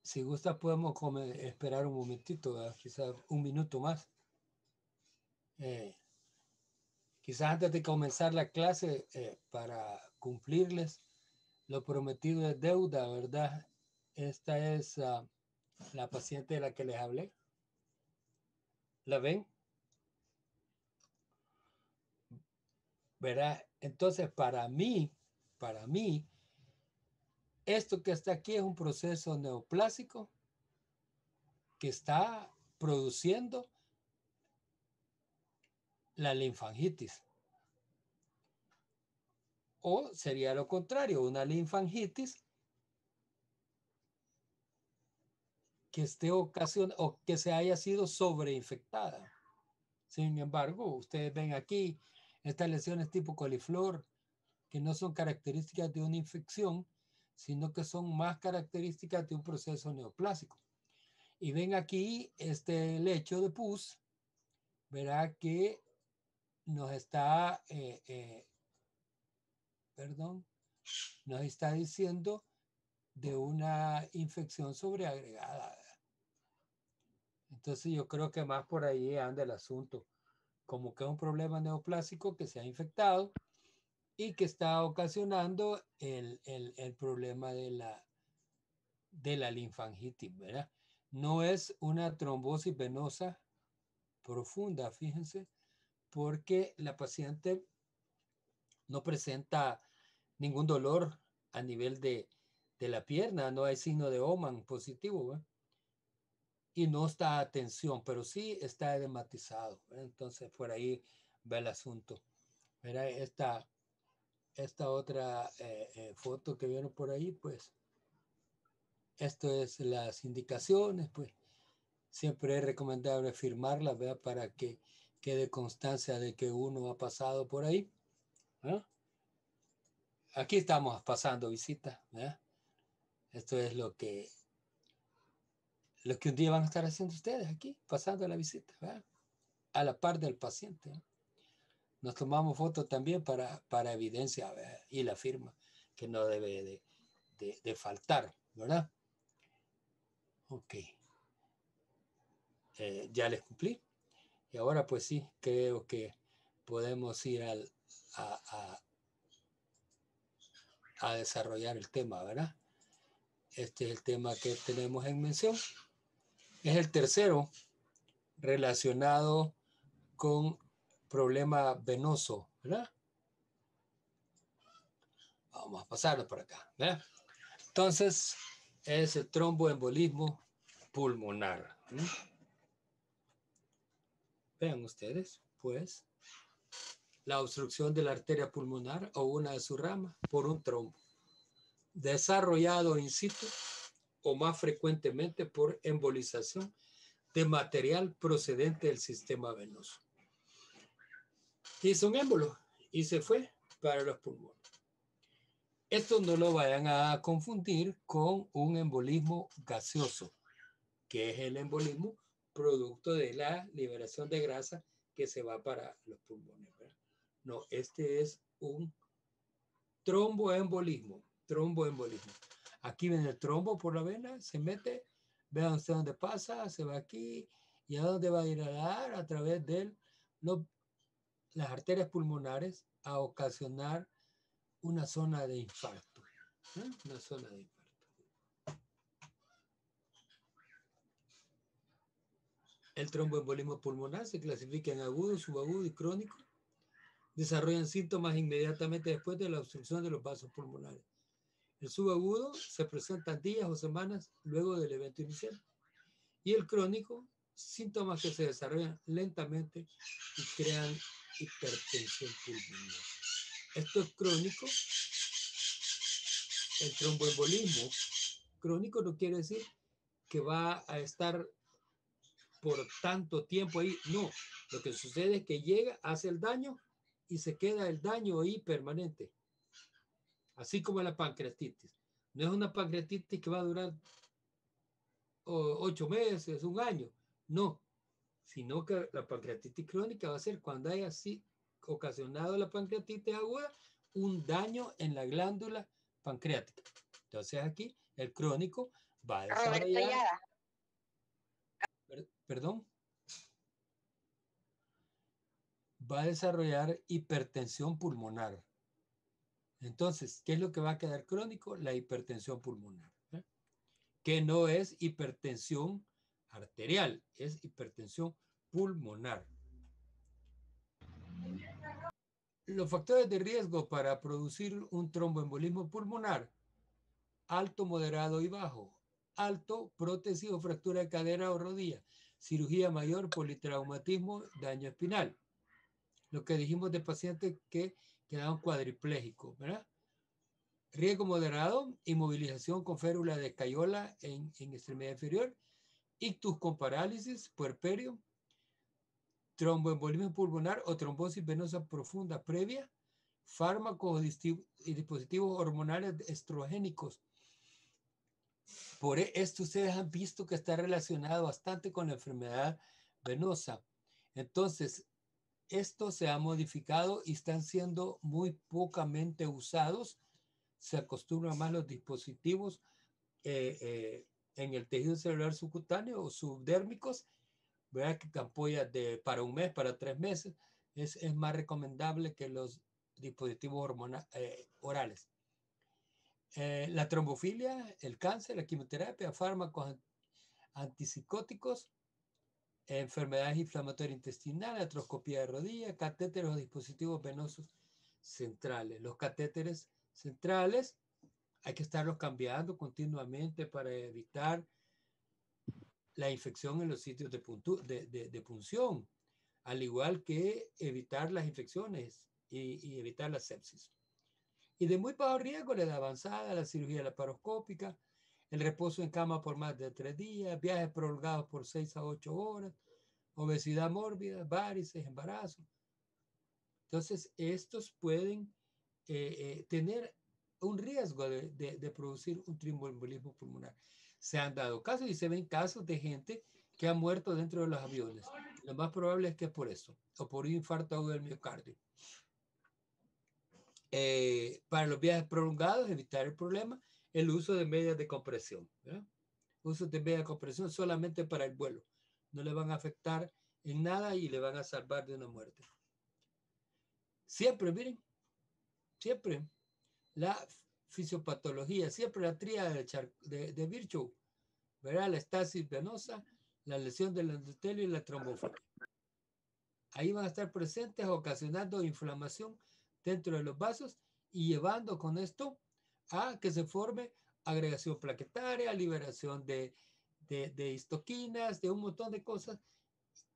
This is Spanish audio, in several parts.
Si gusta podemos esperar un momentito, quizás un minuto más. Quizás antes de comenzar la clase, para cumplirles, lo prometido es deuda, ¿verdad? Esta es la paciente de la que les hablé. ¿La ven? ¿Verdad? Entonces, para mí, esto que está aquí es un proceso neoplásico que está produciendo la linfangitis. O sería lo contrario, una linfangitis que esté ocasionada o que se haya sido sobreinfectada. Sin embargo, ustedes ven aquí estas lesiones tipo coliflor que no son características de una infección, sino que son más características de un proceso neoplásico. Y ven aquí este lecho de pus, verá que nos está, nos está diciendo de una infección sobreagregada. Entonces yo creo que más por ahí anda el asunto, como que es un problema neoplásico que se ha infectado y que está ocasionando el problema de la linfangitis, ¿verdad? No es una trombosis venosa profunda, fíjense, porque la paciente no presenta ningún dolor a nivel de la pierna, no hay signo de Oman positivo, ¿verdad? Y no está a tensión, pero sí está edematizado, ¿verdad? Entonces por ahí va el asunto. Mira esta otra foto que vieron por ahí, pues esto es las indicaciones, pues siempre es recomendable firmarlas, ¿verdad? Para que quede constancia de que uno ha pasado por ahí, ¿verdad? Aquí estamos pasando visita, ¿verdad? Esto es lo que un día van a estar haciendo ustedes aquí, pasando la visita, ¿verdad? A la par del paciente, ¿verdad? Nos tomamos fotos también para evidencia, ¿verdad? Y la firma, que no debe de faltar, ¿verdad? Ok. Ya les cumplí. Y ahora pues sí, creo que podemos ir a desarrollar el tema, ¿verdad? Este es el tema que tenemos en mención. Es el tercero relacionado con problema venoso, ¿verdad? Vamos a pasarlo por acá, ¿verdad? Entonces, es el tromboembolismo pulmonar. Vean ustedes, pues, la obstrucción de la arteria pulmonar o una de sus ramas por un trombo, desarrollado in situ o más frecuentemente por embolización de material procedente del sistema venoso. Hizo un émbolo y se fue para los pulmones. Esto no lo vayan a confundir con un embolismo gaseoso, que es el embolismo producto de la liberación de grasa que se va para los pulmones, ¿verdad? No, este es un tromboembolismo. Aquí viene el trombo por la vena, se mete, vean usted dónde pasa, se va aquí, y a dónde va a ir a dar, a través de las arterias pulmonares, a ocasionar una zona de infarto. Una zona de infarto. El tromboembolismo pulmonar se clasifica en agudo, subagudo y crónico. Desarrollan síntomas inmediatamente después de la obstrucción de los vasos pulmonares. El subagudo se presenta días o semanas luego del evento inicial. Y el crónico, síntomas que se desarrollan lentamente y crean hipertensión pulmonar. Esto es crónico. El tromboembolismo crónico no quiere decir que va a estar por tanto tiempo ahí. No, lo que sucede es que llega, hace el daño y se queda el daño ahí permanente. Así como la pancreatitis. No es una pancreatitis que va a durar 8 meses, un año. No, sino que la pancreatitis crónica va a ser cuando haya así ocasionado la pancreatitis aguda un daño en la glándula pancreática. Entonces aquí el crónico va a Roberto desarrollar, Ayala. perdón, va a desarrollar hipertensión pulmonar. Entonces, ¿qué es lo que va a quedar crónico? La hipertensión pulmonar, ¿eh? Que no es hipertensión arterial, es hipertensión pulmonar. Los factores de riesgo para producir un tromboembolismo pulmonar: alto, moderado y bajo. Alto, prótesis o fractura de cadera o rodilla, cirugía mayor, politraumatismo, daño espinal. Lo que dijimos de pacientes que quedaban cuadriplégicos, ¿verdad? Riesgo moderado, inmovilización con férula de escayola en extremidad inferior, ictus con parálisis, puerperio, tromboembolismo pulmonar o trombosis venosa profunda previa, fármacos y dispositivos hormonales estrogénicos. Por esto ustedes han visto que está relacionado bastante con la enfermedad venosa. Entonces, esto se ha modificado y están siendo muy pocamente usados. Se acostumbran más los dispositivos en el tejido celular subcutáneo o subdérmicos, ¿verdad? Que ampollas para un mes, para 3 meses, es más recomendable que los dispositivos orales. La trombofilia, el cáncer, la quimioterapia, fármacos antipsicóticos, enfermedades inflamatorias intestinales, artroscopía de rodilla, catéteres o dispositivos venosos centrales. Los catéteres centrales hay que estarlos cambiando continuamente para evitar la infección en los sitios de punción, al igual que evitar las infecciones y evitar la sepsis. Y de muy bajo riesgo, la edad avanzada, la cirugía laparoscópica, el reposo en cama por más de 3 días, viajes prolongados por 6 a 8 horas, obesidad mórbida, varices, embarazo. Entonces, estos pueden tener un riesgo de producir un tromboembolismo pulmonar. Se han dado casos y se ven casos de gente que ha muerto dentro de los aviones. Lo más probable es que es por eso, o por un infarto agudo del miocardio. Para los viajes prolongados, evitar el problema, el uso de medias de compresión, ¿verdad? Uso de medias de compresión solamente para el vuelo. No le van a afectar en nada y le van a salvar de una muerte. Siempre, miren, siempre la fisiopatología, siempre la tríada de Virchow, ¿verdad? La estasis venosa, la lesión del endotelio y la trombofilia. Ahí van a estar presentes ocasionando inflamación dentro de los vasos y llevando con esto a que se forme agregación plaquetaria, liberación de histoquinas, de un montón de cosas,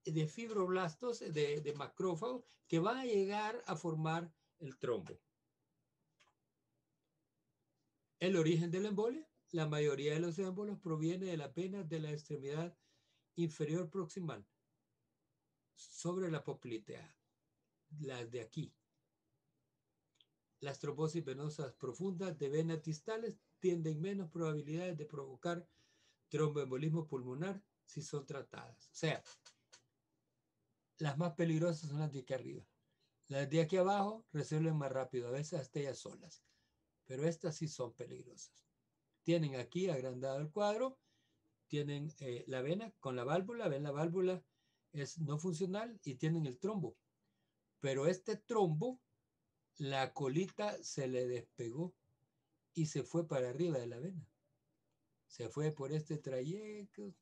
de fibroblastos, de macrófagos, que van a llegar a formar el trombo. El origen de la embolia: la mayoría de los émbolos proviene de las venas de la extremidad inferior proximal, sobre la poplitea, las de aquí. Las trombosis venosas profundas de venas distales tienen menos probabilidades de provocar tromboembolismo pulmonar si son tratadas. O sea, las más peligrosas son las de aquí arriba. Las de aquí abajo resuelven más rápido, a veces hasta ellas solas, pero estas sí son peligrosas. Tienen aquí agrandado el cuadro, tienen la vena con la válvula, ven la válvula es no funcional y tienen el trombo. Pero este trombo, la colita se le despegó y se fue para arriba de la vena. Se fue por este trayecto,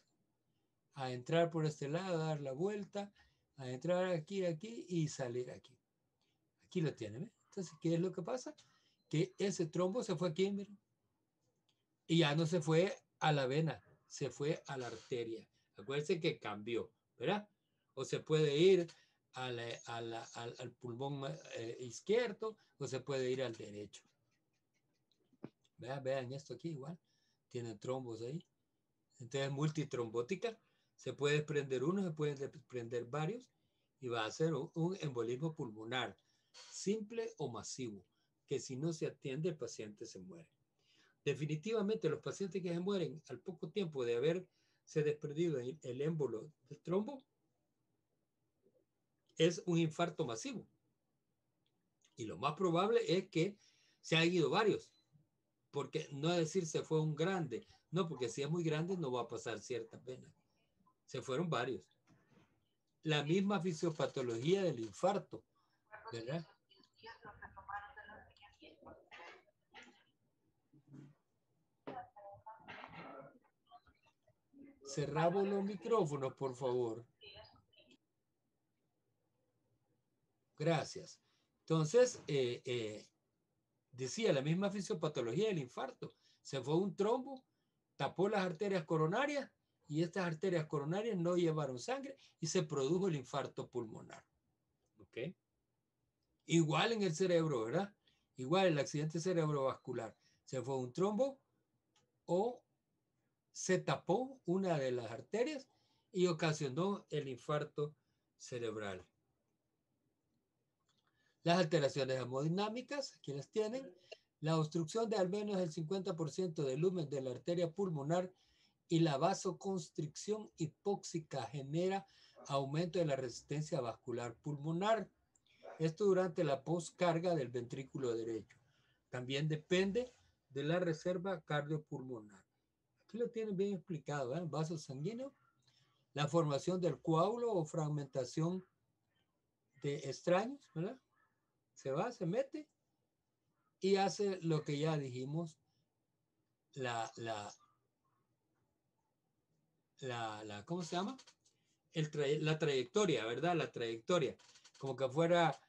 a entrar por este lado, a dar la vuelta, a entrar aquí y salir aquí. Aquí lo tienen, ¿eh? Entonces, ¿qué es lo que pasa? Que ese trombo se fue aquí, miren, y ya no se fue a la vena, se fue a la arteria. Acuérdense que cambió, ¿verdad? O se puede ir al pulmón izquierdo o se puede ir al derecho. Vean esto aquí igual. Tienen trombos ahí. Entonces, multitrombótica. Se puede desprender uno, se pueden desprender varios y va a ser un embolismo pulmonar simple o masivo, que si no se atiende el paciente se muere. Definitivamente los pacientes que se mueren al poco tiempo de haberse desprendido el émbolo del trombo es un infarto masivo. Y lo más probable es que se han ido varios. porque no decir se fue un grande, no, porque si es muy grande no va a pasar ciertas venas. Se fueron varios. La misma fisiopatología del infarto, ¿verdad? Cerramos los micrófonos, por favor. Gracias. Entonces, decía la misma fisiopatología del infarto. Se fue un trombo, tapó las arterias coronarias y estas arterias coronarias no llevaron sangre y se produjo el infarto pulmonar. ¿Ok? Igual en el cerebro, ¿verdad? Igual el accidente cerebrovascular. Se fue un trombo o se tapó una de las arterias y ocasionó el infarto cerebral. Las alteraciones hemodinámicas, aquí las tienen. La obstrucción de al menos el 50% del lumen de la arteria pulmonar y la vasoconstricción hipóxica genera aumento de la resistencia vascular pulmonar. Esto durante la postcarga del ventrículo derecho. También depende de la reserva cardiopulmonar. Aquí lo tienen bien explicado, ¿eh? Vaso sanguíneo, la formación del coágulo o fragmentación de extraños, ¿verdad? Se va, se mete y hace lo que ya dijimos, ¿cómo se llama? La trayectoria, ¿verdad? La trayectoria, como que fuera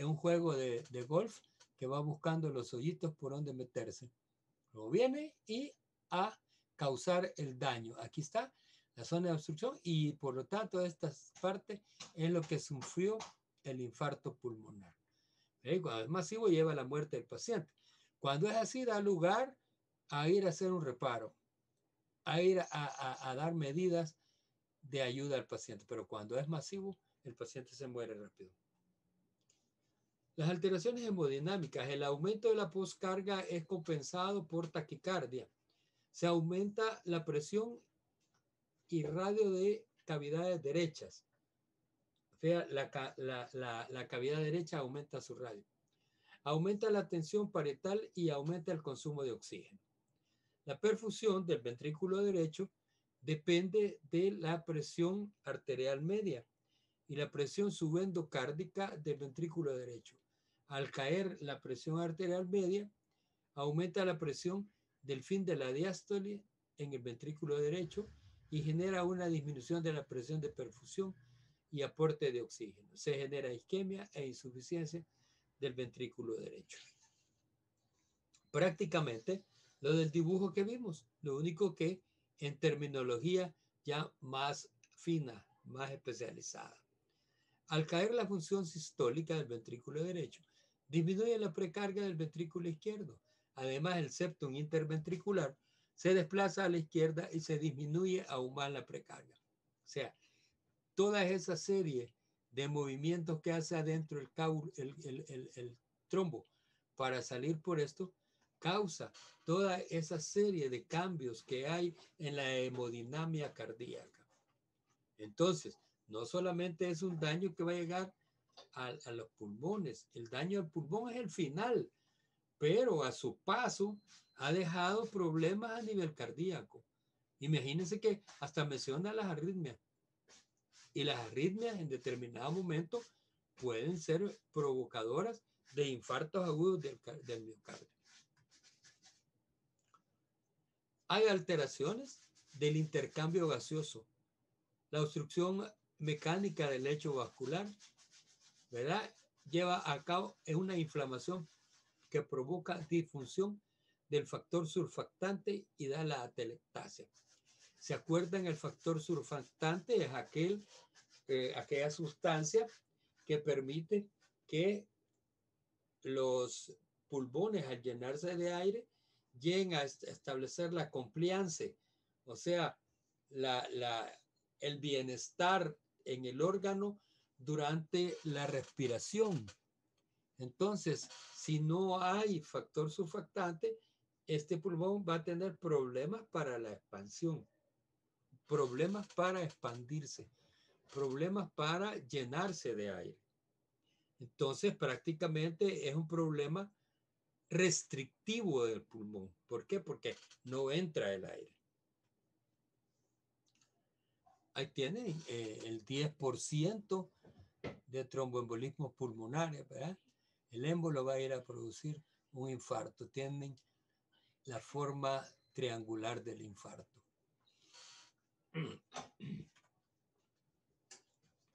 un juego de golf que va buscando los hoyitos por donde meterse. Luego viene y a causar el daño. Aquí está la zona de obstrucción y por lo tanto esta parte es lo que sufrió el infarto pulmonar. Cuando es masivo lleva a la muerte del paciente. Cuando es así da lugar a ir a hacer un reparo, a ir a dar medidas de ayuda al paciente, pero cuando es masivo el paciente se muere rápido. Las alteraciones hemodinámicas, el aumento de la postcarga es compensado por taquicardia. Se aumenta la presión y radio de cavidades derechas. O sea, la cavidad derecha aumenta su radio. Aumenta la tensión parietal y aumenta el consumo de oxígeno. La perfusión del ventrículo derecho depende de la presión arterial media y la presión subendocárdica del ventrículo derecho. Al caer la presión arterial media, aumenta la presión del fin de la diástole en el ventrículo derecho y genera una disminución de la presión de perfusión y aporte de oxígeno. Se genera isquemia e insuficiencia del ventrículo derecho. Prácticamente lo del dibujo que vimos, lo único que en terminología ya más fina, más especializada. Al caer la función sistólica del ventrículo derecho, disminuye la precarga del ventrículo izquierdo. Además, el septum interventricular se desplaza a la izquierda y se disminuye aún más la precarga. O sea, toda esa serie de movimientos que hace adentro el trombo para salir por esto, causa toda esa serie de cambios que hay en la hemodinamia cardíaca. Entonces, no solamente es un daño que va a llegar a los pulmones, el daño al pulmón es el final, pero a su paso ha dejado problemas a nivel cardíaco. Imagínense que hasta menciona las arritmias. Y las arritmias en determinado momento pueden ser provocadoras de infartos agudos del miocardio. Hay alteraciones del intercambio gaseoso. La obstrucción mecánica del lecho vascular, ¿verdad? Lleva a cabo una inflamación que provoca disfunción del factor surfactante y da la atelectasia. ¿Se acuerdan? El factor surfactante es aquella sustancia que permite que los pulmones, al llenarse de aire, lleguen a establecer la compliance, o sea, el bienestar en el órgano durante la respiración. Entonces, si no hay factor surfactante, este pulmón va a tener problemas para la expansión, problemas para expandirse, problemas para llenarse de aire. Entonces, prácticamente es un problema restrictivo del pulmón. ¿Por qué? Porque no entra el aire. Ahí tienen el 10% de tromboembolismos pulmonares, ¿verdad? El émbolo va a ir a producir un infarto. Tienen la forma triangular del infarto.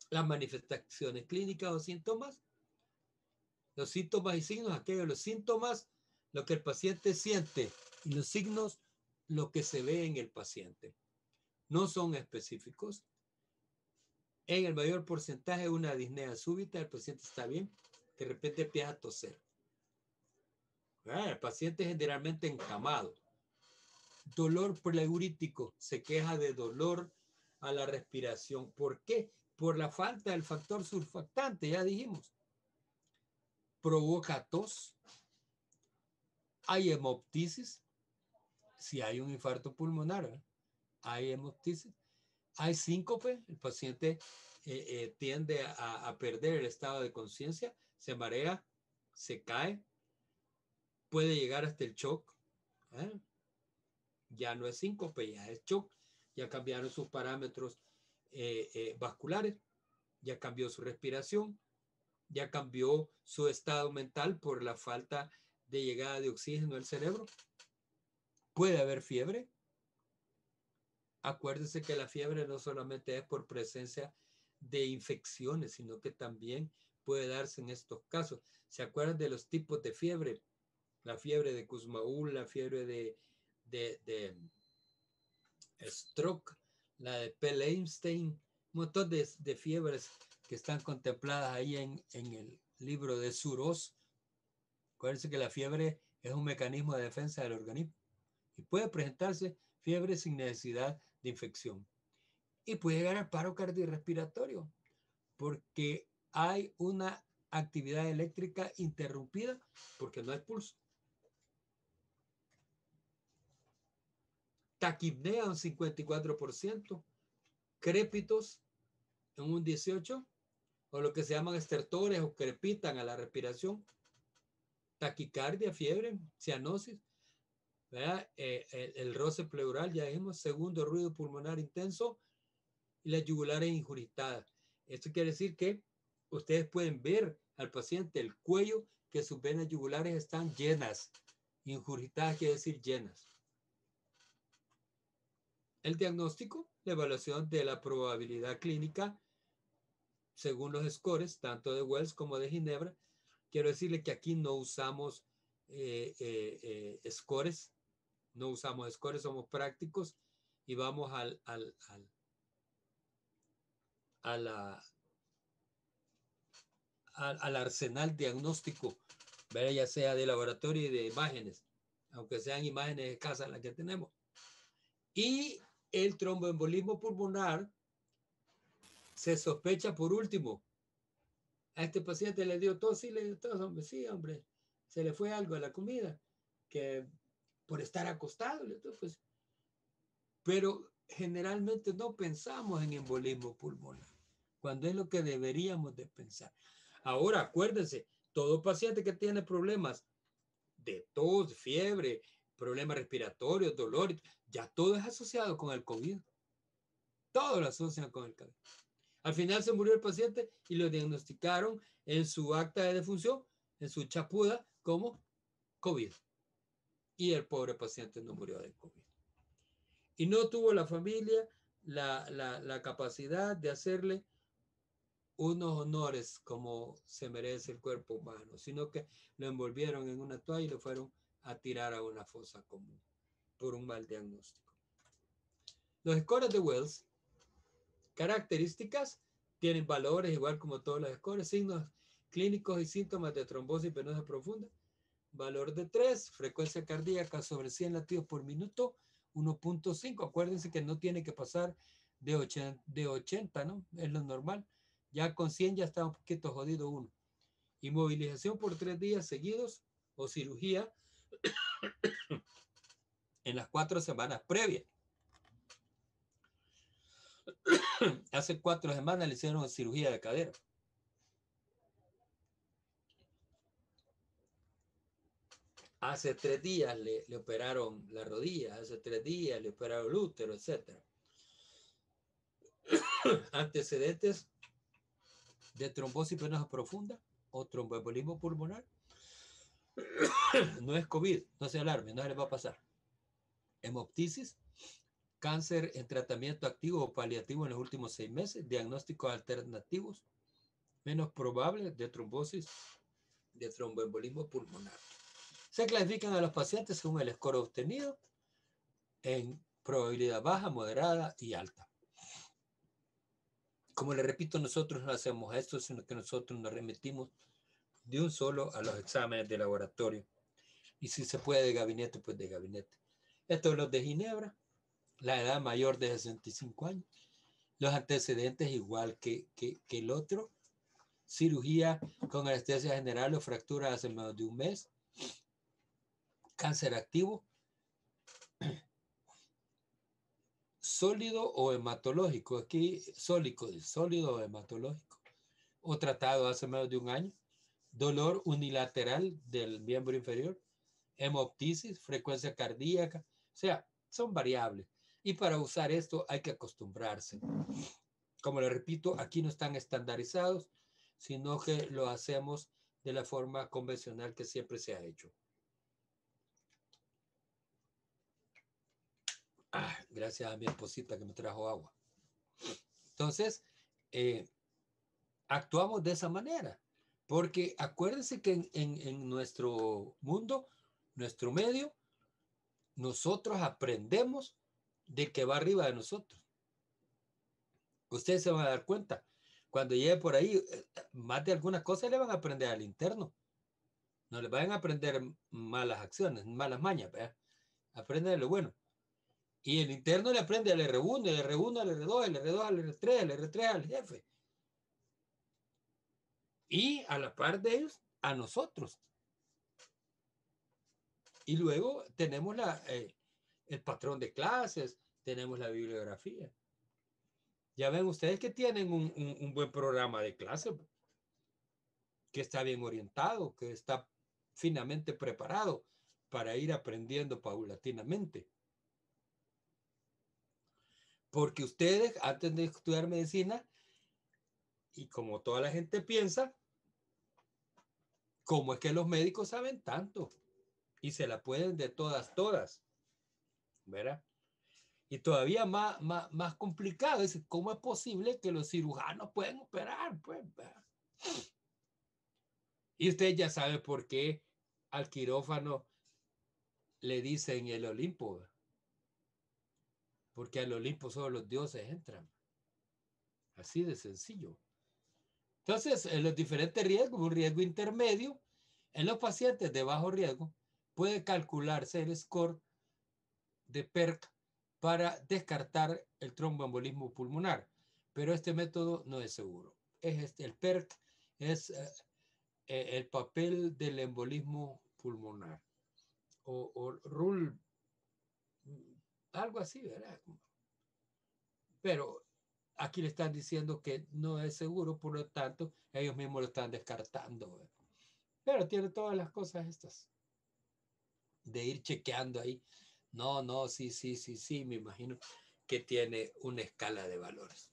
Las manifestaciones clínicas o síntomas, los síntomas y signos, aquellos, los síntomas, lo que el paciente siente, y los signos, lo que se ve en el paciente. No son específicos. En el mayor porcentaje, una disnea súbita, el paciente está bien, de repente empieza a toser. El paciente es generalmente encamado. Dolor pleurítico, se queja de dolor a la respiración. ¿Por qué? Por la falta del factor surfactante, ya dijimos. Provoca tos. Hay hemoptisis. Si hay un infarto pulmonar, hay hemoptisis. Hay síncope, el paciente tiende a perder el estado de conciencia, se marea, se cae, puede llegar hasta el shock. Ya no es síncope, ya es shock, ya cambiaron sus parámetros vasculares, ya cambió su respiración, ya cambió su estado mental por la falta de llegada de oxígeno al cerebro. Puede haber fiebre. Acuérdense que la fiebre no solamente es por presencia de infecciones, sino que también puede darse en estos casos. ¿Se acuerdan de los tipos de fiebre? La fiebre de Kussmaul, la fiebre de stroke, la de Pell-Einstein, un montón de fiebres que están contempladas ahí en el libro de Suros. Acuérdense que la fiebre es un mecanismo de defensa del organismo y puede presentarse fiebre sin necesidad de infección. Y puede llegar al paro cardiorrespiratorio porque hay una actividad eléctrica interrumpida porque no hay pulso. Taquipnea un 54%, crépitos en un 18%, o lo que se llaman estertores o crepitan a la respiración, taquicardia, fiebre, cianosis, ¿verdad? El roce pleural, ya dijimos, segundo ruido pulmonar intenso y las yugulares injuritadas. Esto quiere decir que ustedes pueden ver al paciente el cuello, que sus venas yugulares están llenas. Injuritadas quiere decir llenas. El diagnóstico, la evaluación de la probabilidad clínica según los scores, tanto de Wells como de Ginebra. Quiero decirle que aquí no usamos scores, no usamos scores, somos prácticos y vamos al arsenal diagnóstico, ¿verdad? Ya sea de laboratorio y de imágenes, aunque sean imágenes escasas las que tenemos. Y el tromboembolismo pulmonar se sospecha por último. A este paciente le dio tos, sí, le dio tos, hombre, sí, hombre, se le fue algo a la comida, que por estar acostado, pues. Pero generalmente no pensamos en embolismo pulmonar, cuando es lo que deberíamos de pensar. Ahora, acuérdense, todo paciente que tiene problemas de tos, fiebre, problemas respiratorios, dolor, ya todo es asociado con el COVID. Todo lo asocian con el COVID. Al final se murió el paciente y lo diagnosticaron en su acta de defunción, en su chapuda, como COVID. Y el pobre paciente no murió de COVID. Y no tuvo la familia la capacidad de hacerle unos honores como se merece el cuerpo humano, sino que lo envolvieron en una toalla y lo fueron a tirar a una fosa común por un mal diagnóstico. Los scores de Wells, características, tienen valores igual como todos los scores, signos clínicos y síntomas de trombosis venosa profunda. Valor de 3, frecuencia cardíaca sobre 100 latidos por minuto, 1.5. Acuérdense que no tiene que pasar de 80, ¿no? Es lo normal. Ya con 100 ya está un poquito jodido uno. Inmovilización por 3 días seguidos o cirugía en las 4 semanas previas. Hace 4 semanas le hicieron cirugía de cadera. Hace 3 días le operaron la rodilla, hace 3 días le operaron el útero, etc. Antecedentes de trombosis venosa profunda o tromboembolismo pulmonar. No es COVID, no se alarme, no se le va a pasar. Hemoptisis, cáncer en tratamiento activo o paliativo en los últimos 6 meses, diagnósticos alternativos menos probables de trombosis de tromboembolismo pulmonar. Se clasifican a los pacientes según el score obtenido en probabilidad baja, moderada y alta. Como le repito, nosotros no hacemos esto, sino que nosotros nos remitimos de un solo a los exámenes de laboratorio. Y si se puede de gabinete, pues de gabinete. Estos los de Ginebra, la edad mayor de 65 años, los antecedentes igual que el otro, cirugía con anestesia general o fractura hace menos de un mes, cáncer activo, sólido o hematológico, aquí sólido o hematológico, o tratado hace menos de un año, dolor unilateral del miembro inferior, hemoptisis, frecuencia cardíaca, o sea, son variables. Y para usar esto hay que acostumbrarse. Como le repito, aquí no están estandarizados, sino que lo hacemos de la forma convencional que siempre se ha hecho. Gracias a mi esposita que me trajo agua. Entonces, actuamos de esa manera, porque acuérdense que en nuestro mundo, nuestro medio, nosotros aprendemos del que va arriba de nosotros. Ustedes se van a dar cuenta. Cuando llegue por ahí, más de algunas cosas le van a aprender al interno. No le van a aprender malas acciones, malas mañas, ¿verdad? Aprende de lo bueno. Y el interno le aprende al R1, el R1 al R2, el R2 al R3, el R3 al jefe. Y a la par de ellos, a nosotros. Y luego tenemos el patrón de clases, tenemos la bibliografía. Ya ven ustedes que tienen un buen programa de clase, que está bien orientado, que está finamente preparado para ir aprendiendo paulatinamente. Porque ustedes, antes de estudiar medicina, y como toda la gente piensa, ¿cómo es que los médicos saben tanto? Y se la pueden de todas, ¿verdad? Y todavía más complicado es cómo es posible que los cirujanos pueden operar, pues, ¿verdad? Y usted ya sabe por qué al quirófano le dicen el Olimpo, ¿verdad? Porque al Olimpo solo los dioses entran. Así de sencillo. Entonces, en los diferentes riesgos, un riesgo intermedio, en los pacientes de bajo riesgo, puede calcularse el score de PERC para descartar el tromboembolismo pulmonar. Pero este método no es seguro. El PERC es el papel del embolismo pulmonar. O RUL, algo así, ¿verdad? Pero aquí le están diciendo que no es seguro, por lo tanto, ellos mismos lo están descartando, ¿verdad? Pero tiene todas las cosas estas de ir chequeando ahí. No, sí, me imagino que tiene una escala de valores.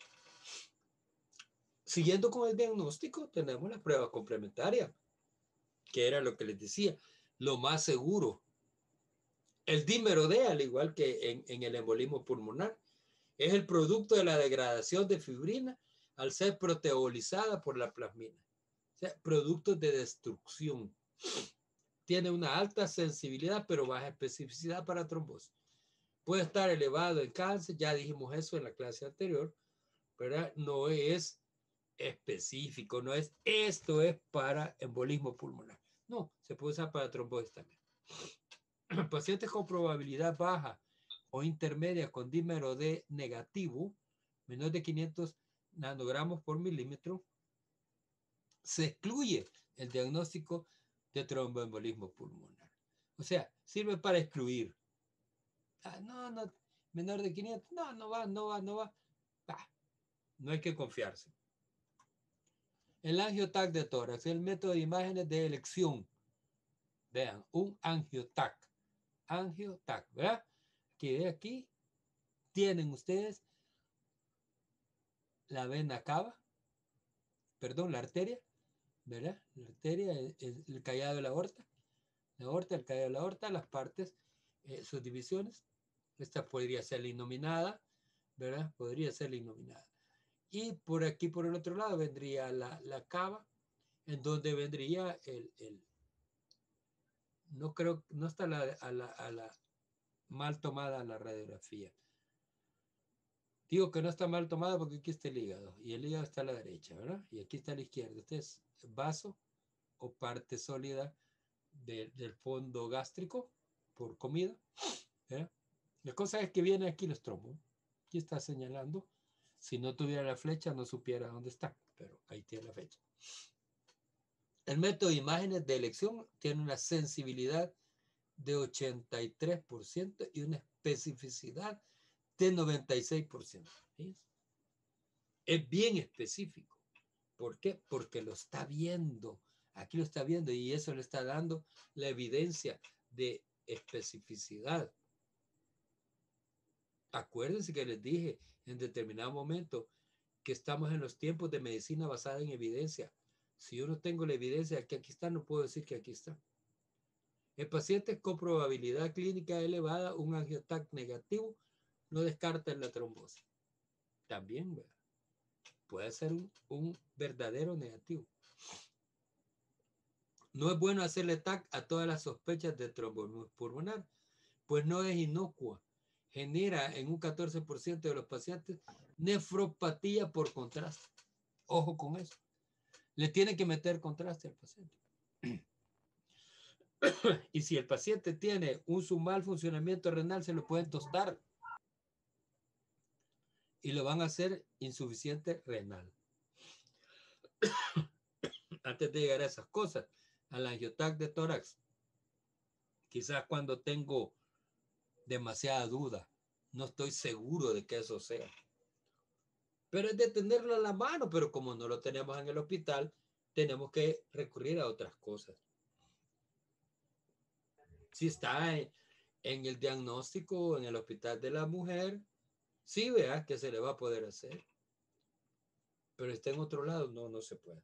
Siguiendo con el diagnóstico, tenemos la prueba complementaria, que era lo que les decía, lo más seguro. El dímero D, al igual que en el embolismo pulmonar, es el producto de la degradación de fibrina al ser proteolizada por la plasmina. O sea, productos de destrucción. Tiene una alta sensibilidad, pero baja especificidad para trombosis. Puede estar elevado en cáncer, ya dijimos eso en la clase anterior, pero no es específico, no es esto es para embolismo pulmonar. No, se puede usar para trombosis también. Pacientes con probabilidad baja o intermedia con dímero D negativo, menor de 500 nanogramos por milímetro, se excluye el diagnóstico de tromboembolismo pulmonar. O sea, sirve para excluir. No, menor de 500, no va. No hay que confiarse. El angioTAC de tórax, el método de imágenes de elección Vean, un angiotac. Angiotac, ¿verdad? Aquí tienen ustedes la vena cava, perdón, la arteria, ¿verdad? La arteria, el callado de la aorta, el callado de la aorta, las partes, sus divisiones. Esta podría ser la innominada, ¿verdad? Podría ser la innominada. Y por aquí, por el otro lado, vendría la cava, en donde vendría no creo, no está a la mal tomada la radiografía. Digo que no está mal tomada porque aquí está el hígado, y el hígado está a la derecha, ¿verdad? Y aquí está a la izquierda. Este es vaso o parte sólida del fondo gástrico por comida, ¿verdad? La cosa es que viene aquí los trombos. Aquí está señalando. Si no tuviera la flecha, no supiera dónde está, pero ahí tiene la flecha. El método de imágenes de elección tiene una sensibilidad de 83% y una especificidad de 96%. ¿Ves? Es bien específico. ¿Por qué? Porque lo está viendo. Aquí lo está viendo y eso le está dando la evidencia de especificidad. Acuérdense que les dije en determinado momento que estamos en los tiempos de medicina basada en evidencia. Si yo no tengo la evidencia de que aquí está, no puedo decir que aquí está. El paciente con probabilidad clínica elevada, un angiotac negativo, no descarta la trombosis. También, ¿verdad? Puede ser un verdadero negativo. No es bueno hacerle TAC a todas las sospechas de trombosis pulmonar, pues no es inocua. Genera en un 14% de los pacientes nefropatía por contraste. Ojo con eso. Le tiene que meter contraste al paciente. Y si el paciente tiene un mal funcionamiento renal, se lo pueden tostar y lo van a hacer insuficiente renal. Antes de llegar a esas cosas, al angiotac de tórax, quizás cuando tengo demasiada duda, no estoy seguro de que eso sea. Pero es de tenerlo a la mano, pero como no lo tenemos en el hospital, tenemos que recurrir a otras cosas. Si está en el diagnóstico, en el hospital de la mujer, sí vea que se le va a poder hacer. Pero está en otro lado, no se puede.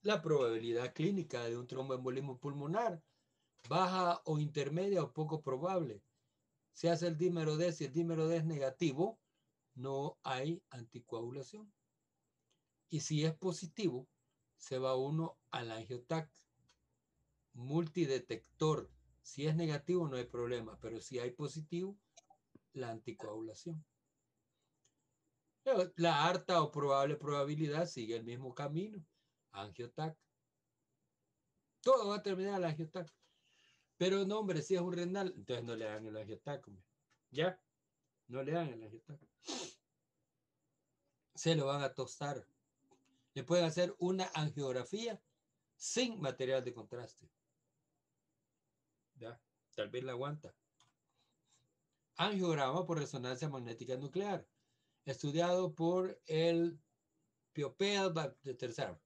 La probabilidad clínica de un tromboembolismo pulmonar, baja o intermedia o poco probable. Se hace el dímero D, si el dímero D es negativo, no hay anticoagulación. Y si es positivo, se va uno al angiotac multidetector. Si es negativo, no hay problema, pero si hay positivo, la anticoagulación. La alta o probable probabilidad sigue el mismo camino. Angiotac. Todo va a terminar el angiotac. Pero no, hombre, si es un renal, entonces no le dan el angiotac. ¿Ya? No le dan el angiotac. Se lo van a tostar. Le pueden hacer una angiografía sin material de contraste. ¿Ya? Tal vez la aguanta. Angiograma por resonancia magnética nuclear, estudiado por el Piopel de tercero.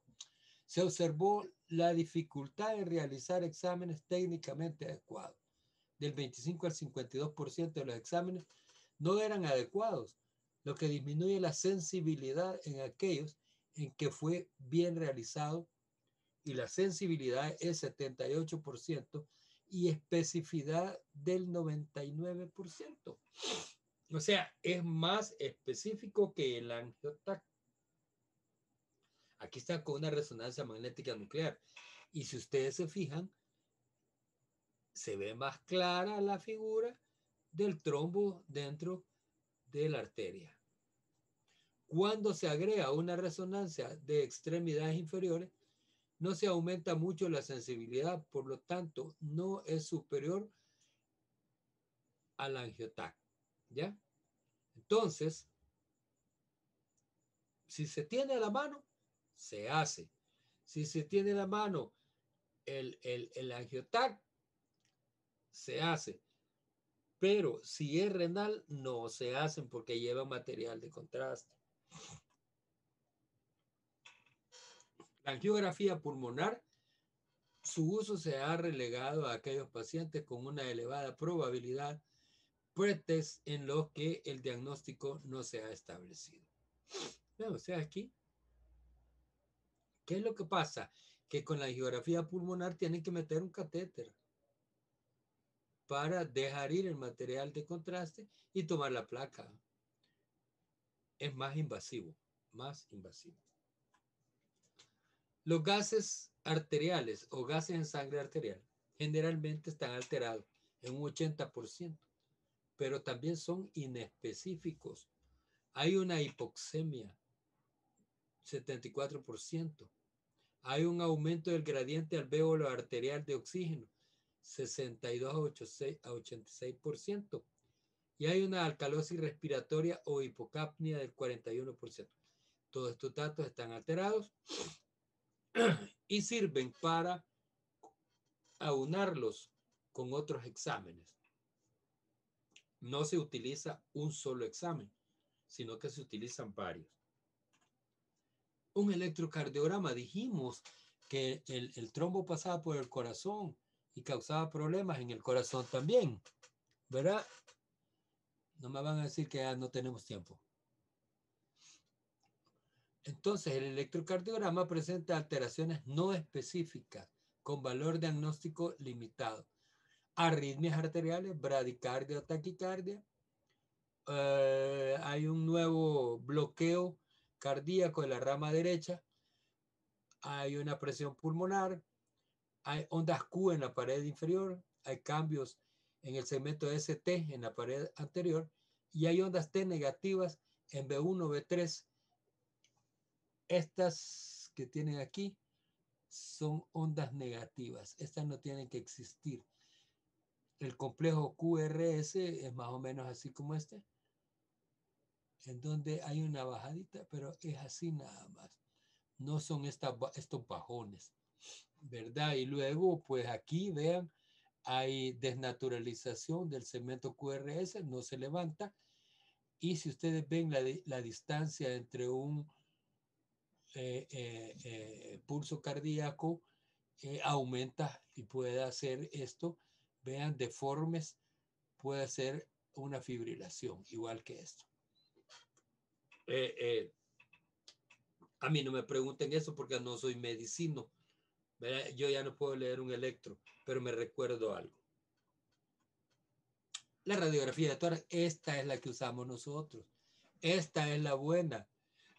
Se observó la dificultad en realizar exámenes técnicamente adecuados. Del 25 al 52% de los exámenes no eran adecuados, lo que disminuye la sensibilidad en aquellos en que fue bien realizado, y la sensibilidad es 78% y especificidad del 99%. O sea, es más específico que el angiotac. Aquí está con una resonancia magnética nuclear. Y si ustedes se fijan, se ve más clara la figura del trombo dentro de la arteria. Cuando se agrega una resonancia de extremidades inferiores, no se aumenta mucho la sensibilidad, por lo tanto, no es superior al angiotac. ¿Ya? Entonces, si se tiene a la mano, se hace. Si se tiene a la mano el angiotac, se hace. Pero si es renal, no se hacen porque lleva material de contraste. La angiografía pulmonar Su uso se ha relegado a aquellos pacientes con una elevada probabilidad pretest en los que el diagnóstico no se ha establecido. O sea, aquí, ¿qué es lo que pasa? Que con la angiografía pulmonar tienen que meter un catéter para dejar ir el material de contraste y tomar la placa. Es más invasivo, más invasivo. Los gases arteriales o gases en sangre arterial generalmente están alterados en un 80%, pero también son inespecíficos. Hay una hipoxemia, 74%. Hay un aumento del gradiente alvéolo arterial de oxígeno, 62 a 86%. Y hay una alcalosis respiratoria o hipocapnia del 41%. Todos estos datos están alterados y sirven para aunarlos con otros exámenes. No se utiliza un solo examen, sino que se utilizan varios. Un electrocardiograma, dijimos que el trombo pasaba por el corazón y causaba problemas en el corazón también, ¿verdad? No me van a decir que ya no tenemos tiempo. Entonces, el electrocardiograma presenta alteraciones no específicas con valor diagnóstico limitado. Arritmias arteriales, bradicardia o taquicardia. Hay un nuevo bloqueo cardíaco de la rama derecha. Hay una presión pulmonar. Hay ondas Q en la pared inferior. Hay cambios en el segmento ST en la pared anterior. Y hay ondas T negativas en B1, B3. Estas que tienen aquí son ondas negativas. Estas no tienen que existir. El complejo QRS es más o menos así como este, en donde hay una bajadita, pero es así nada más. No son estos bajones, ¿verdad? Y luego, pues aquí, vean, hay desnaturalización del segmento QRS, no se levanta. Y si ustedes ven la distancia entre un pulso cardíaco, aumenta y puede hacer esto, vean, deformes, puede hacer una fibrilación, igual que esto. A mí no me pregunten eso porque no soy medicino, ¿verdad? Yo ya no puedo leer un electro, pero me recuerdo algo. La radiografía de tórax, esta es la que usamos nosotros. Esta es la buena.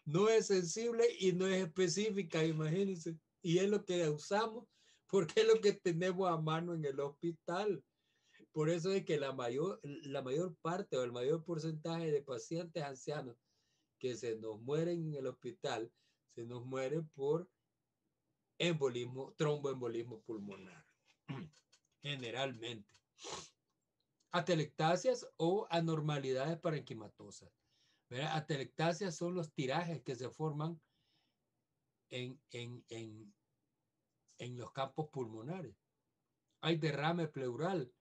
No es sensible y no es específica, imagínense. Y es lo que usamos porque es lo que tenemos a mano en el hospital. Por eso es que la mayor parte o el mayor porcentaje de pacientes ancianos que se nos mueren en el hospital, se nos mueren por embolismo, tromboembolismo pulmonar, generalmente. Atelectasias o anormalidades parenquimatosas. ¿Verdad? Atelectasias son los tirajes que se forman en los campos pulmonares. Hay derrame pleural.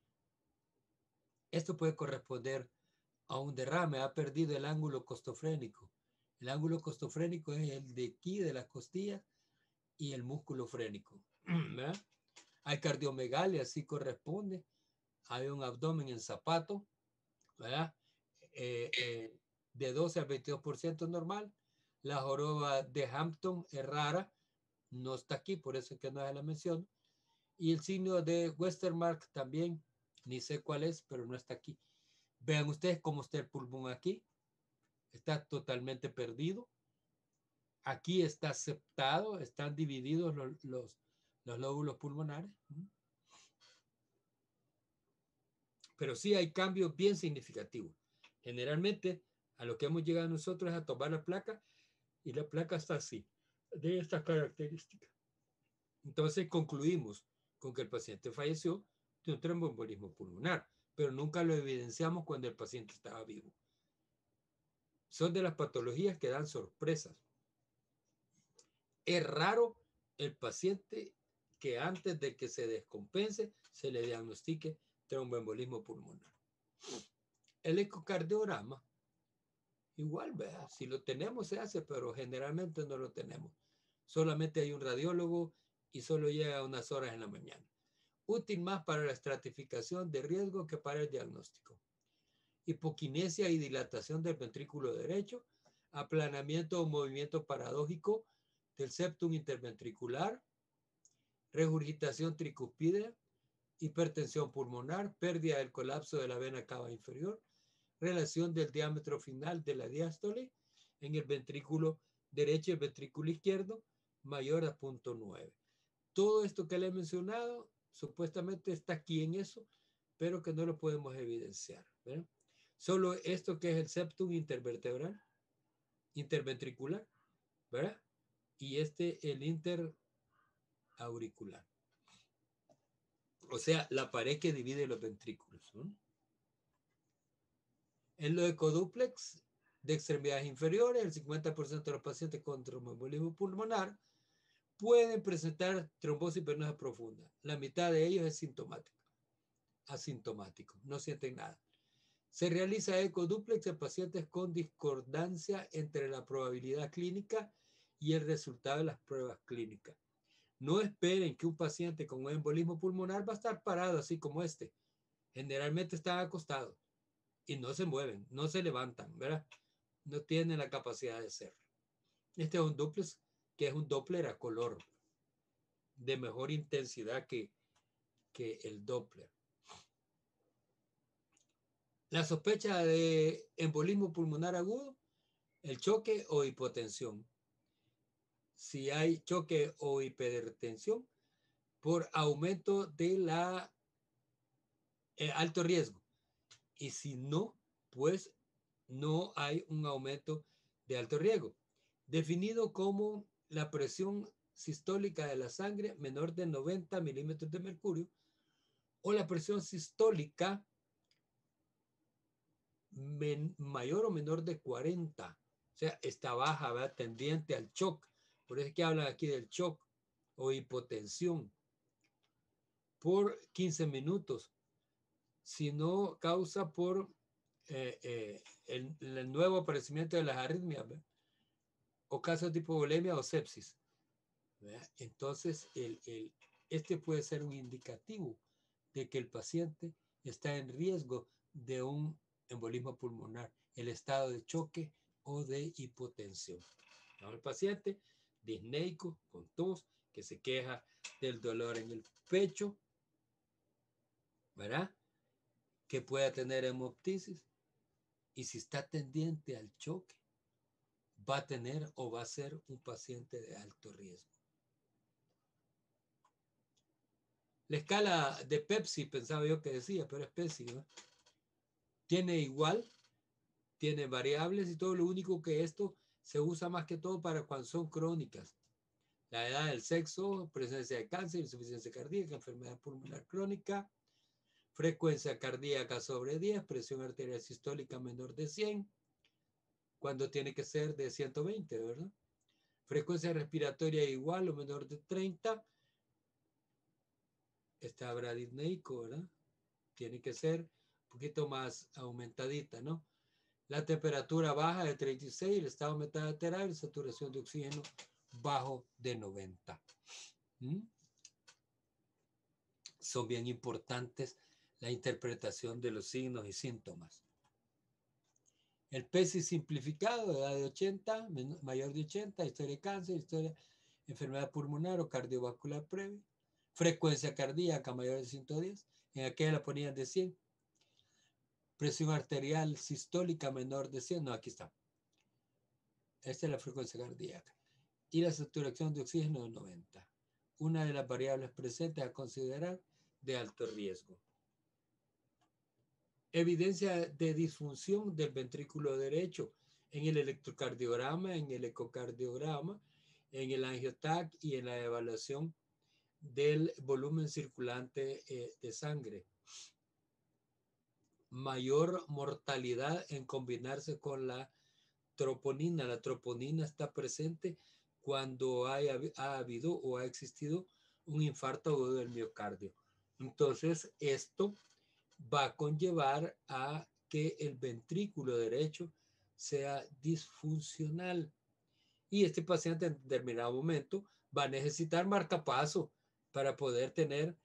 Esto puede corresponder a un derrame. Ha perdido el ángulo costofrénico. El ángulo costofrénico es el de aquí, de las costillas, y el músculo frénico. ¿Verdad? Hay cardiomegalia, sí corresponde. Hay un abdomen en zapato, ¿verdad? De 12 al 22% normal. La joroba de Hampton es rara, no está aquí, por eso es que no se la menciono. Y el signo de Westermarck también, ni sé cuál es, pero no está aquí. Vean ustedes cómo está el pulmón aquí. Está totalmente perdido. Aquí está septado, están divididos los lóbulos pulmonares. Pero sí hay cambios bien significativos. Generalmente, a lo que hemos llegado nosotros es a tomar la placa y la placa está así, de estas características. Entonces concluimos con que el paciente falleció de un tromboembolismo pulmonar, pero nunca lo evidenciamos cuando el paciente estaba vivo. Son de las patologías que dan sorpresas. Es raro el paciente que antes de que se descompense se le diagnostique tromboembolismo pulmonar. El ecocardiograma, igual, ¿verdad? Si lo tenemos se hace, pero generalmente no lo tenemos. Solamente hay un radiólogo y solo llega unas horas en la mañana. Útil más para la estratificación de riesgo que para el diagnóstico. Hipoquinesia y dilatación del ventrículo derecho, aplanamiento o movimiento paradójico del septum interventricular, regurgitación tricuspidea, hipertensión pulmonar, pérdida del colapso de la vena cava inferior, relación del diámetro final de la diástole en el ventrículo derecho y el ventrículo izquierdo mayor a 0.9. Todo esto que le he mencionado supuestamente está aquí en eso, pero que no lo podemos evidenciar, ¿verdad? Solo esto que es el septum intervertebral, interventricular, ¿verdad? Y el interauricular. O sea, la pared que divide los ventrículos, ¿no? En los ecodúplex de extremidades inferiores, el 50% de los pacientes con tromboembolismo pulmonar pueden presentar trombosis venosa profunda. La mitad de ellos es asintomático, no sienten nada. Se realiza ecodúplex en pacientes con discordancia entre la probabilidad clínica y el resultado de las pruebas clínicas. No esperen que un paciente con un embolismo pulmonar va a estar parado así como este. Generalmente están acostados y no se mueven, no se levantan, ¿verdad? No tienen la capacidad de hacerlo. Este es un duplex que es un Doppler a color de mejor intensidad que el Doppler. La sospecha de embolismo pulmonar agudo, el choque o hipotensión. Si hay choque o hipertensión por aumento de la alto riesgo. Y si no, pues no hay un aumento de alto riesgo. Definido como la presión sistólica de la sangre menor de 90 milímetros de mercurio o la presión sistólica mayor o menor de 40. O sea, está baja, ¿verdad? Tendiente al shock. Por eso es que hablan aquí del shock o hipotensión por 15 minutos. Si no causa por el nuevo aparecimiento de las arritmias, ¿verdad? O casos tipo bulimia o sepsis, ¿verdad? Entonces, este puede ser un indicativo de que el paciente está en riesgo de un embolismo pulmonar, el estado de choque o de hipotensión. ¿No? El paciente disneico, con tos, que se queja del dolor en el pecho, ¿verdad? Que pueda tener hemoptisis, y si está tendiente al choque, va a tener o va a ser un paciente de alto riesgo. La escala de Pepsi, pensaba yo que decía, pero es Pepsi, ¿no? Tiene igual, tiene variables y todo. Lo único que esto se usa más que todo para cuando son crónicas. La edad, el sexo, presencia de cáncer, insuficiencia cardíaca, enfermedad pulmonar crónica, frecuencia cardíaca sobre 10, presión arterial sistólica menor de 100, cuando tiene que ser de 120, ¿verdad? Frecuencia respiratoria igual o menor de 30, está bradisneico, ¿verdad? Tiene que ser un poquito más aumentadita, ¿no? La temperatura baja de 36, el estado metalateral, saturación de oxígeno bajo de 90. Son bien importantes la interpretación de los signos y síntomas. El PESI simplificado, edad de 80, mayor de 80, historia de cáncer, historia de enfermedad pulmonar o cardiovascular previa, frecuencia cardíaca mayor de 110, en aquella la ponían de 100, presión arterial sistólica menor de 100, no, aquí está. Esta es la frecuencia cardíaca. Y la saturación de oxígeno de 90. Una de las variables presentes a considerar de alto riesgo. Evidencia de disfunción del ventrículo derecho en el electrocardiograma, en el ecocardiograma, en el angiotac y en la evaluación del volumen circulante de sangre. Mayor mortalidad en combinarse con la troponina. La troponina está presente cuando ha habido o ha existido un infarto agudo del miocardio. Entonces, esto va a conllevar a que el ventrículo derecho sea disfuncional. Y este paciente en determinado momento va a necesitar marcapaso para poder tener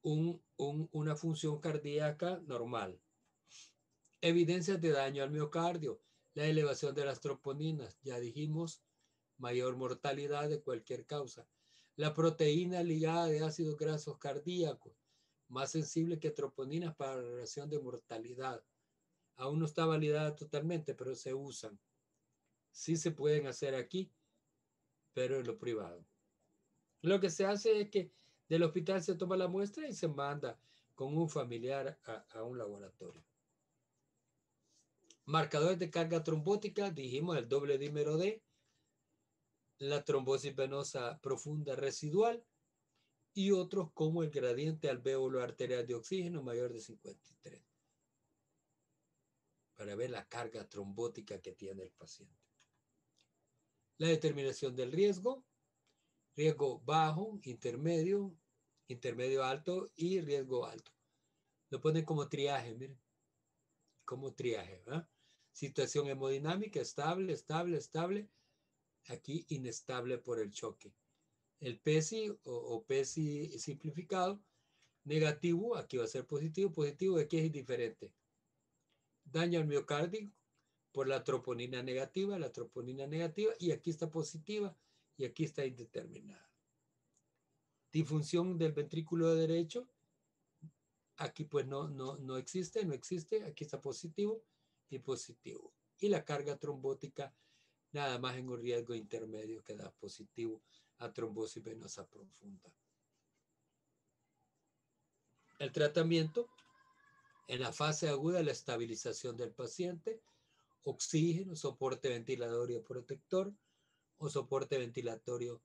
una función cardíaca normal. Evidencias de daño al miocardio, la elevación de las troponinas, ya dijimos, mayor mortalidad de cualquier causa. La proteína ligada de ácidos grasos cardíacos, más sensible que troponinas para la relación de mortalidad. Aún no está validada totalmente, pero se usan. Sí se pueden hacer aquí, pero en lo privado. Lo que se hace es que del hospital se toma la muestra y se manda con un familiar a un laboratorio. Marcadores de carga trombótica, dijimos el doble dímero D, la trombosis venosa profunda residual y otros como el gradiente alvéolo arterial de oxígeno mayor de 53 para ver la carga trombótica que tiene el paciente. La determinación del riesgo bajo, intermedio, intermedio alto y riesgo alto. Lo ponen como triaje, miren, como triaje, ¿verdad? Situación hemodinámica, estable, estable, estable. Aquí inestable por el choque. El PESI o PESI simplificado, negativo, aquí va a ser positivo, positivo, aquí es indiferente. Daño al miocardio por la troponina negativa, y aquí está positiva y aquí está indeterminada. Disfunción del ventrículo derecho, aquí pues no existe, aquí está positivo y positivo. Y la carga trombótica, nada más en un riesgo intermedio que da positivo a trombosis venosa profunda. El tratamiento, en la fase aguda, la estabilización del paciente, oxígeno, soporte ventilatorio protector o soporte ventilatorio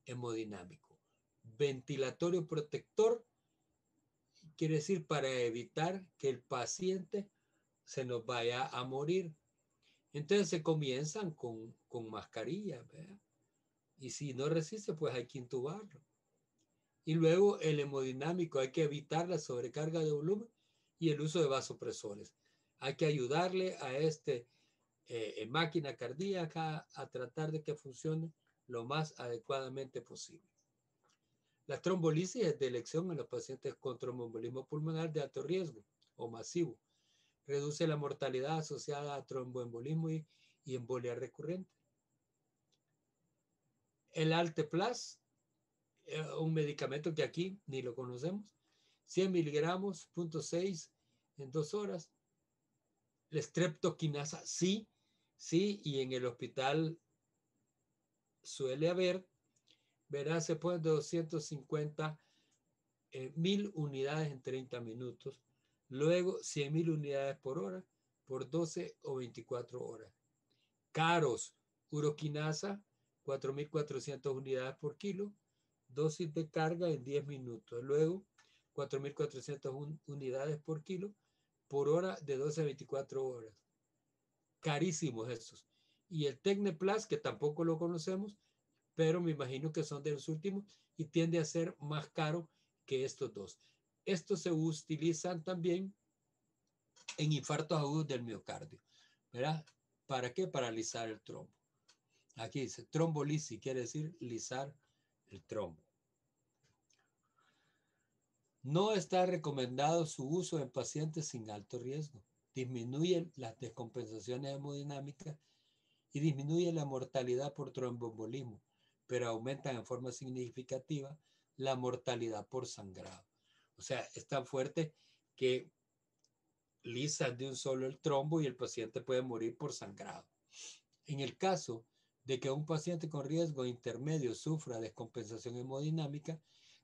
hemodinámico. Ventilatorio protector quiere decir para evitar que el paciente se nos vaya a morir. Entonces se comienzan con mascarilla, ¿verdad? Y si no resiste, pues hay que intubarlo. Y luego el hemodinámico, hay que evitar la sobrecarga de volumen y el uso de vasopresores. Hay que ayudarle a máquina cardíaca a tratar de que funcione lo más adecuadamente posible. La trombolisis es de elección en los pacientes con tromboembolismo pulmonar de alto riesgo o masivo. Reduce la mortalidad asociada a tromboembolismo y embolia recurrente. El Alteplas, un medicamento que aquí ni lo conocemos, 100 miligramos, 0.6 en 2 horas. La streptokinasa, sí, y en el hospital suele haber, verá, se pueden 250 1000 unidades en 30 minutos, luego 100.000 unidades por hora, por 12 o 24 horas. Caros, uroquinasa, 4.400 unidades por kilo, dosis de carga en 10 minutos, luego 4.400 unidades por kilo, por hora de 12 a 24 horas. Carísimos estos. Y el Tecneplas, que tampoco lo conocemos, pero me imagino que son de los últimos y tiende a ser más caro que estos dos. Estos se utilizan también en infartos agudos del miocardio, ¿verdad? ¿Para qué? Para lisar el trombo. Aquí dice trombolisis, quiere decir lisar el trombo. No está recomendado su uso en pacientes sin alto riesgo. Disminuye las descompensaciones hemodinámicas y disminuye la mortalidad por tromboembolismo, pero aumentan en forma significativa la mortalidad por sangrado. O sea, es tan fuerte que lisan de un solo el trombo y el paciente puede morir por sangrado. En el caso de que un paciente con riesgo intermedio sufra descompensación hemodinámica,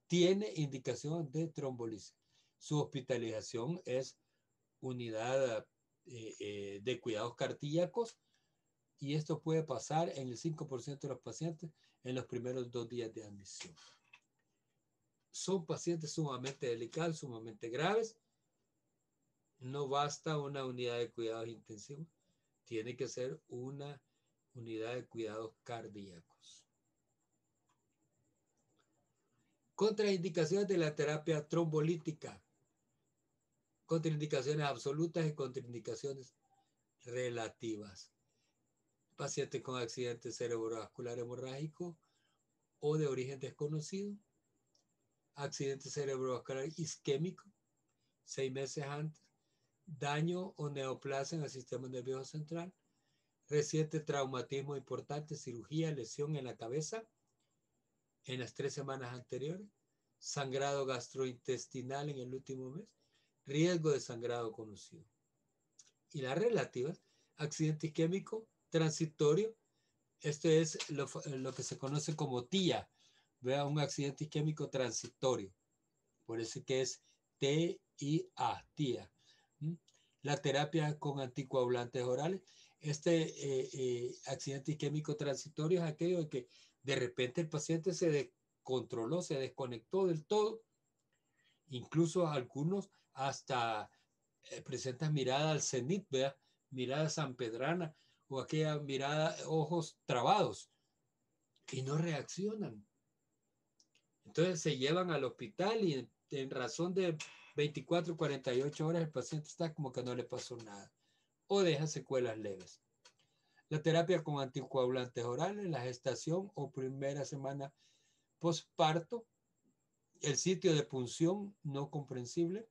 tiene indicación de trombolisis. Su hospitalización es unidad de cuidados cardíacos y esto puede pasar en el 5% de los pacientes en los primeros 2 días de admisión. Son pacientes sumamente delicados, sumamente graves. No basta una unidad de cuidados intensivos, tiene que ser una unidad de cuidados cardíacos. Contraindicaciones de la terapia trombolítica. Contraindicaciones absolutas y contraindicaciones relativas. Pacientes con accidente cerebrovascular hemorrágico o de origen desconocido, accidente cerebrovascular isquémico, 6 meses antes, daño o neoplasia en el sistema nervioso central, reciente traumatismo importante, cirugía, lesión en la cabeza en las 3 semanas anteriores, sangrado gastrointestinal en el último mes, riesgo de sangrado conocido. Y las relativas, accidente isquémico transitorio, esto es lo que se conoce como TIA, vea, un accidente isquémico transitorio, por eso que es TIA, TIA. La terapia con anticoagulantes orales, accidente isquémico transitorio es aquello de que de repente el paciente se descontroló, se desconectó del todo, incluso algunos hasta presentan mirada al cenit, ¿vea? Mirada sanpedrana o aquella mirada, ojos trabados y no reaccionan. Entonces se llevan al hospital y en razón de 24, 48 horas el paciente está como que no le pasó nada o deja secuelas leves. La terapia con anticoagulantes orales, la gestación o primera semana postparto, el sitio de punción no comprensible,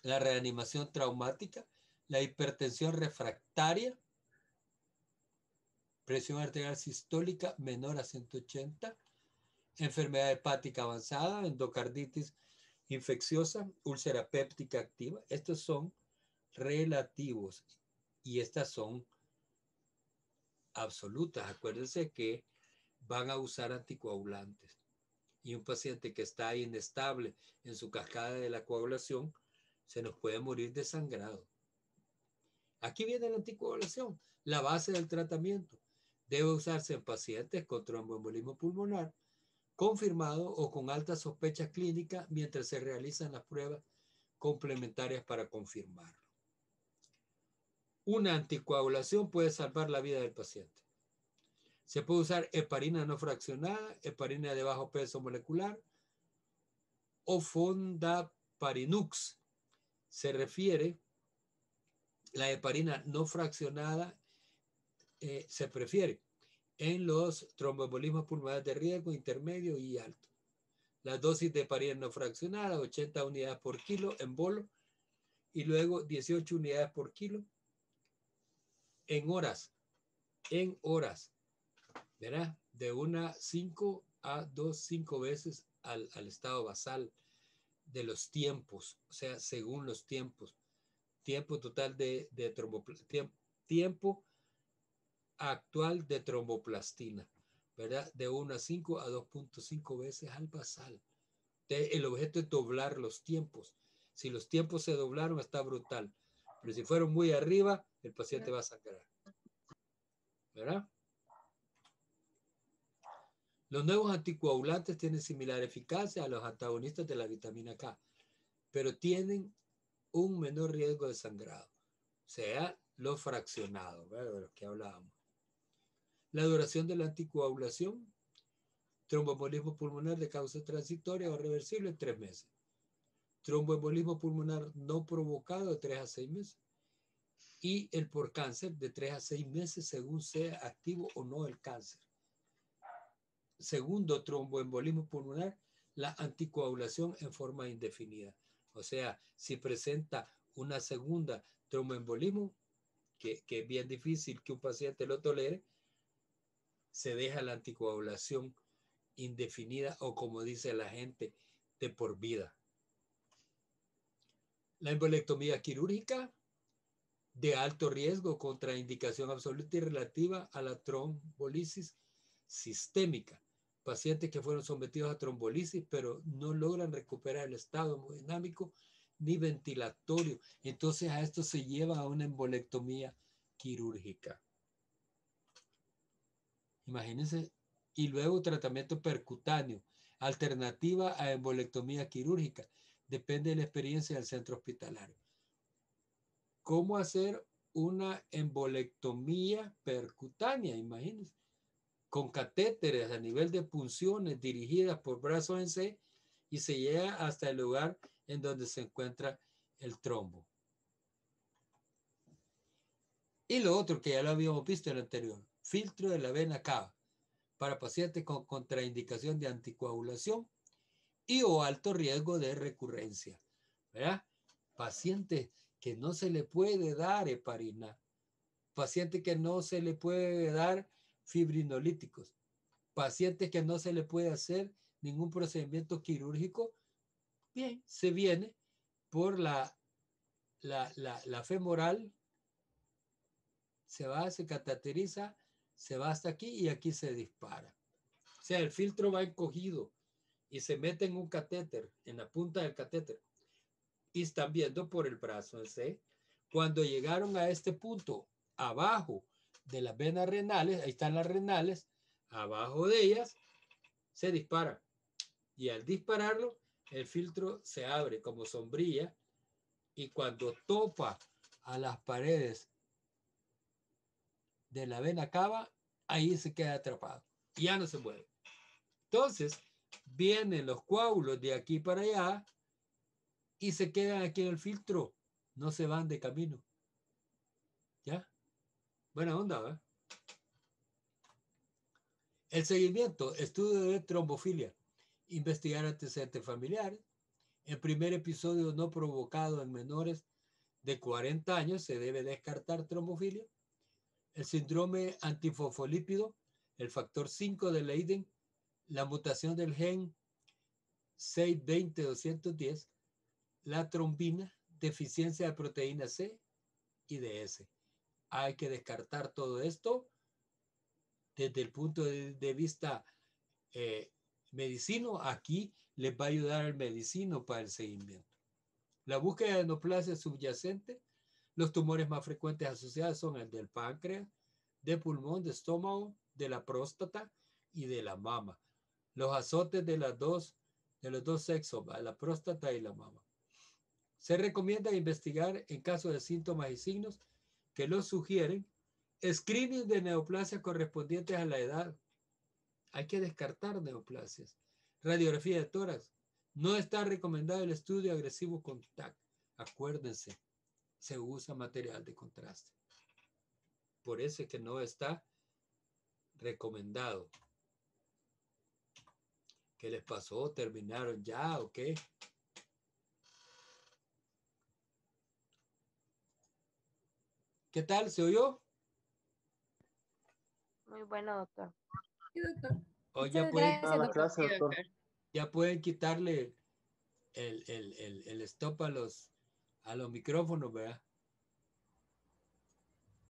la reanimación traumática, la hipertensión refractaria, presión arterial sistólica menor a 180, enfermedad hepática avanzada, endocarditis infecciosa, úlcera péptica activa. Estos son relativos y estas son absolutas. Acuérdense que van a usar anticoagulantes. Y un paciente que está inestable en su cascada de la coagulación se nos puede morir desangrado. Aquí viene la anticoagulación, la base del tratamiento. Debe usarse en pacientes con tromboembolismo pulmonar confirmado o con alta sospecha clínica mientras se realizan las pruebas complementarias para confirmarlo. Una anticoagulación puede salvar la vida del paciente. Se puede usar heparina no fraccionada, heparina de bajo peso molecular o fondaparinux. Se refiere, la heparina no fraccionada se prefiere en los tromboembolismos pulmonares de riesgo intermedio y alto. La dosis de heparina no fraccionada, 80 unidades por kilo en bolo y luego 18 unidades por kilo en horas, ¿verdad? De 5 a 5 veces al estado basal de los tiempos, o sea, según los tiempos. Tiempo total de tiempo actual de tromboplastina, ¿verdad? De 1 a 5 a 2.5 veces al basal. El objeto es doblar los tiempos. Si los tiempos se doblaron, está brutal. Pero si fueron muy arriba, el paciente va a sangrar, ¿verdad? Los nuevos anticoagulantes tienen similar eficacia a los antagonistas de la vitamina K, pero tienen un menor riesgo de sangrado, o sea, los fraccionados, ¿verdad? De los que hablábamos. La duración de la anticoagulación, tromboembolismo pulmonar de causa transitoria o reversible, 3 meses. Tromboembolismo pulmonar no provocado, de 3 a 6 meses. Y el por cáncer, de 3 a 6 meses, según sea activo o no el cáncer. Segundo, tromboembolismo pulmonar, la anticoagulación en forma indefinida. O sea, si presenta una segunda tromboembolismo, que es bien difícil que un paciente lo tolere, se deja la anticoagulación indefinida o, como dice la gente, de por vida. La embolectomía quirúrgica de alto riesgo, contraindicación absoluta y relativa a la trombolisis sistémica. Pacientes que fueron sometidos a trombolisis pero no logran recuperar el estado hemodinámico ni ventilatorio. Entonces a esto se lleva a una embolectomía quirúrgica. Imagínense. Y luego tratamiento percutáneo, alternativa a embolectomía quirúrgica. Depende de la experiencia del centro hospitalario. ¿Cómo hacer una embolectomía percutánea? Imagínense. Con catéteres a nivel de punciones dirigidas por brazo en C y se llega hasta el lugar en donde se encuentra el trombo. Y lo otro que ya lo habíamos visto en el anterior, filtro de la vena cava. para pacientes con contraindicación de anticoagulación y o alto riesgo de recurrencia, ¿verdad? Pacientes que no se le puede dar heparina, pacientes que no se le puede dar fibrinolíticos, pacientes que no se le puede hacer ningún procedimiento quirúrgico, bien, se viene por la femoral, se va, se cateteriza, se va hasta aquí y aquí se dispara. O sea, el filtro va encogido y se mete en un catéter, en la punta del catéter. Y están viendo por el brazo en C. Cuando llegaron a este punto, abajo de las venas renales, ahí están las renales, abajo de ellas, se dispara. Y al dispararlo, el filtro se abre como sombrilla y cuando topa a las paredes de la vena cava, ahí se queda atrapado. Y ya no se mueve. Entonces, vienen los coágulos de aquí para allá y se quedan aquí en el filtro. No se van de camino. ¿Ya? Buena onda, ¿verdad? El seguimiento, estudio de trombofilia, investigar antecedentes familiares. El primer episodio no provocado en menores de 40 años se debe descartar trombofilia. El síndrome antifosfolípido, el factor 5 de Leiden, la mutación del gen 620-210, la trombina, deficiencia de proteína C y de S. Hay que descartar todo esto desde el punto de vista medicino. Aquí les va a ayudar el medicino para el seguimiento. La búsqueda de neoplasia subyacente. Los tumores más frecuentes asociados son el del páncreas, de pulmón, de estómago, de la próstata y de la mama. Los azotes de los dos sexos, la próstata y la mama. Se recomienda investigar en caso de síntomas y signos que los sugieren screening de neoplasias correspondientes a la edad. Hay que descartar neoplasias. Radiografía de tórax. No está recomendado el estudio agresivo con TAC. Acuérdense, se usa material de contraste. Por eso es que no está recomendado. ¿Qué les pasó? ¿Terminaron ya o qué? ¿Qué tal? ¿Se oyó? Muy bueno, doctor. Sí, doctor. O Muchas gracias, la doctor. clase, doctor. ya pueden quitarle el stop a los micrófonos, ¿verdad?